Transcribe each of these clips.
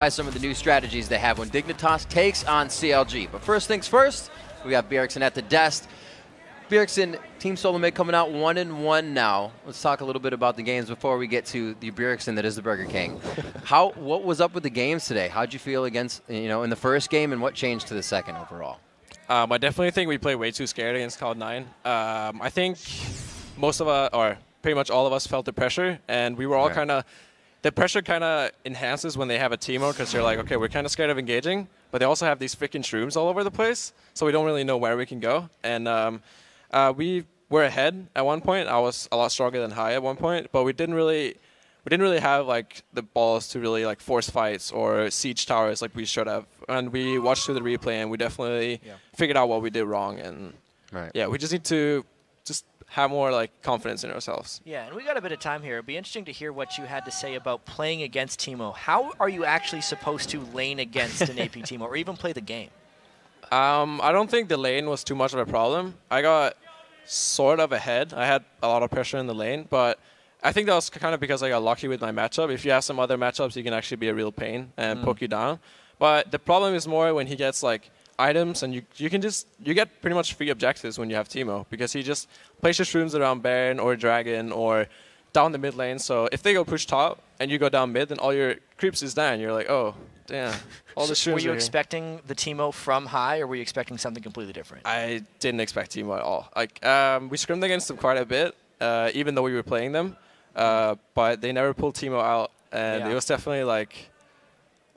Some of the new strategies they have when Dignitas takes on CLG. But first things first, we got Bjergsen at the desk. Bjergsen, Team Solomid coming out 1-1 now. Let's talk a little bit about the games before we get to the Bjergsen that is the Burger King. What was up with the games today? How'd you feel against, in the first game, and what changed to the second overall? I definitely think we played way too scared against Cloud9. I think most of us, or pretty much all of us, felt the pressure, and we were all kind of. The pressure kind of enhances when they have a teamo because they're like, okay, we're kind of scared of engaging, but they also have these freaking shrooms all over the place, so we don't really know where we can go. And we were ahead at one point. I was a lot stronger than Hai at one point, but we didn't really have like the balls to really like force fights or siege towers like we should have. And we watched through the replay, and we definitely figured out what we did wrong. And we just need to have more like confidence in ourselves. Yeah, and we got a bit of time here. It'd be interesting to hear what you had to say about playing against Teemo. How are you actually supposed to lane against an AP Teemo or even play the game? I don't think the lane was too much of a problem. I got sort of ahead. I had a lot of pressure in the lane, but I think that was kind of because I got lucky with my matchup. If you have some other matchups, you can actually be a real pain and poke you down. But the problem is more when he gets like items, and you get pretty much free objectives when you have Teemo, because he just places shrooms around Baron or Dragon or down the mid lane. So if they go push top and you go down mid, then all your creeps is down. You're like, oh, damn, all the shrooms. Were you expecting the Teemo from Hai, or were you expecting something completely different? I didn't expect Teemo at all. Like we scrimmed against them quite a bit, even though we were playing them, but they never pulled Teemo out, and it was definitely like,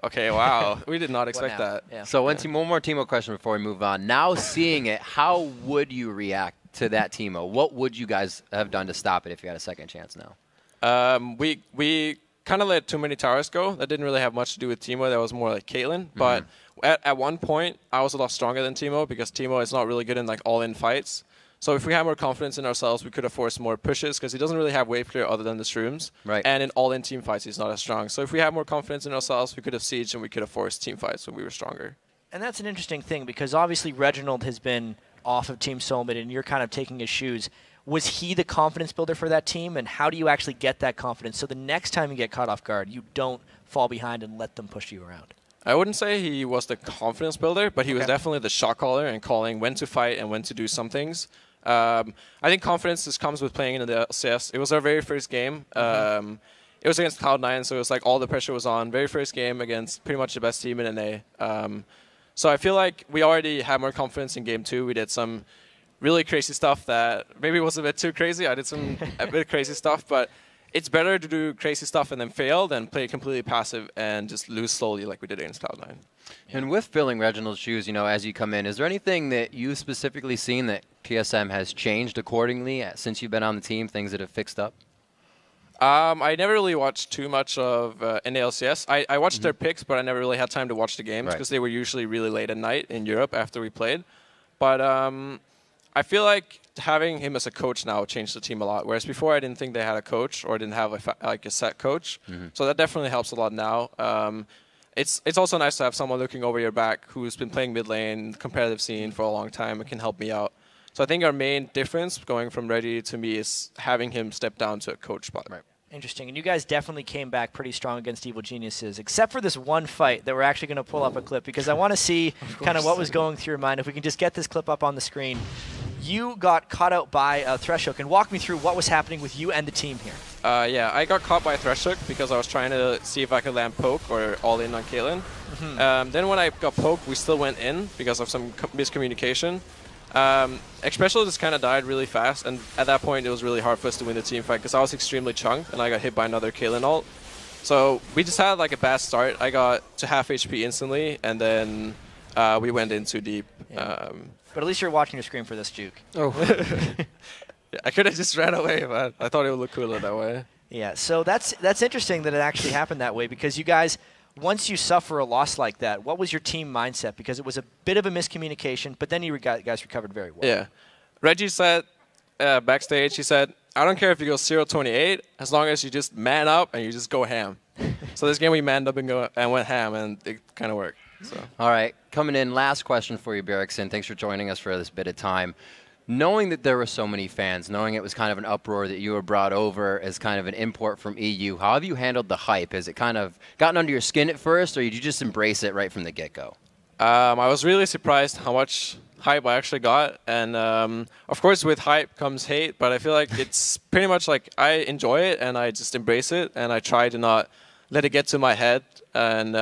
okay, wow. We did not expect that. Yeah. So one more Teemo question before we move on. Now seeing it, how would you react to that Teemo? What would you guys have done to stop it if you had a second chance now? We kind of let too many towers go. That didn't really have much to do with Teemo. That was more like Caitlyn. But at one point, I was a lot stronger than Teemo, because Teemo is not really good in like all-in fights. So if we had more confidence in ourselves, we could have forced more pushes, because he doesn't really have wave clear other than the shrooms. Right. And in all-in team fights, he's not as strong. So if we had more confidence in ourselves, we could have sieged and we could have forced team fights when we were stronger. And that's an interesting thing, because obviously Reginald has been off of Team Solomid, and you're kind of taking his shoes. Was he the confidence builder for that team, and how do you actually get that confidence so the next time you get caught off guard, you don't fall behind and let them push you around? I wouldn't say he was the confidence builder, but he was definitely the shot caller and calling when to fight and when to do some things. I think confidence just comes with playing in the LCS. It was our very first game. It was against Cloud9, so it was like all the pressure was on. Very first game against pretty much the best team in NA. So I feel like we already had more confidence in game 2. We did some really crazy stuff that maybe was a bit too crazy. I did a bit of crazy stuff, but it's better to do crazy stuff and then fail than play completely passive and just lose slowly like we did against Cloud9. And with filling Reginald's shoes, as you come in, is there anything that you've specifically seen that TSM has changed accordingly since you've been on the team, things that have fixed up? I never really watched too much of LCS. I watched their picks, but I never really had time to watch the games because they were usually really late at night in Europe after we played. But I feel like having him as a coach now changed the team a lot, whereas before I didn't think they had a coach or didn't have a set coach. So that definitely helps a lot now. It's also nice to have someone looking over your back who's been playing mid lane, competitive scene for a long time, and can help me out. So I think our main difference going from Reggie to me is having him step down to a coach spot. Right. Interesting. And you guys definitely came back pretty strong against Evil Geniuses, except for this one fight that we're actually going to pull up a clip, because I want to see kind of what was going through your mind. If we can just get this clip up on the screen. You got caught out by a Threshook, and walk me through what was happening with you and the team here. Yeah, I got caught by a Threshook because I was trying to see if I could land poke or all in on Caitlyn. Then when I got poked, we still went in because of some miscommunication. Especially just kind of died really fast, and at that point it was really hard for us to win the team fight because I was extremely chunked and I got hit by another Caitlyn ult. So we just had like a bad start. I got to half HP instantly, and then we went in too deep. Yeah. But at least you're watching your screen for this juke. Oh. Yeah, I could have just ran away, but I thought it would look cooler that way. Yeah, so that's interesting that it actually happened that way, because you guys, once you suffer a loss like that, what was your team mindset? Because it was a bit of a miscommunication, but then you guys recovered very well. Yeah. Reggie said backstage, he said, I don't care if you go 0-28, as long as you just man up and you just go ham. So this game we manned up and went ham, and it kind of worked. So. All right, coming in, last question for you, Bjergsen. Thanks for joining us for this bit of time. Knowing that there were so many fans, knowing it was kind of an uproar that you were brought over as kind of an import from EU, how have you handled the hype? Has it kind of gotten under your skin at first, or did you just embrace it right from the get-go? I was really surprised how much hype I actually got. And, of course, with hype comes hate, but I feel like it's pretty much like I enjoy it, and I just embrace it, and I try to not let it get to my head. And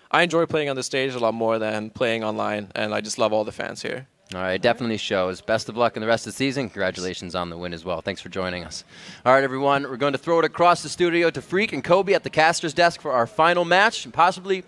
I enjoy playing on the stage a lot more than playing online, and I just love all the fans here. All right, definitely shows. Best of luck in the rest of the season. Congratulations on the win as well. Thanks for joining us. All right, everyone, we're going to throw it across the studio to Freak and Kobe at the caster's desk for our final match, and possibly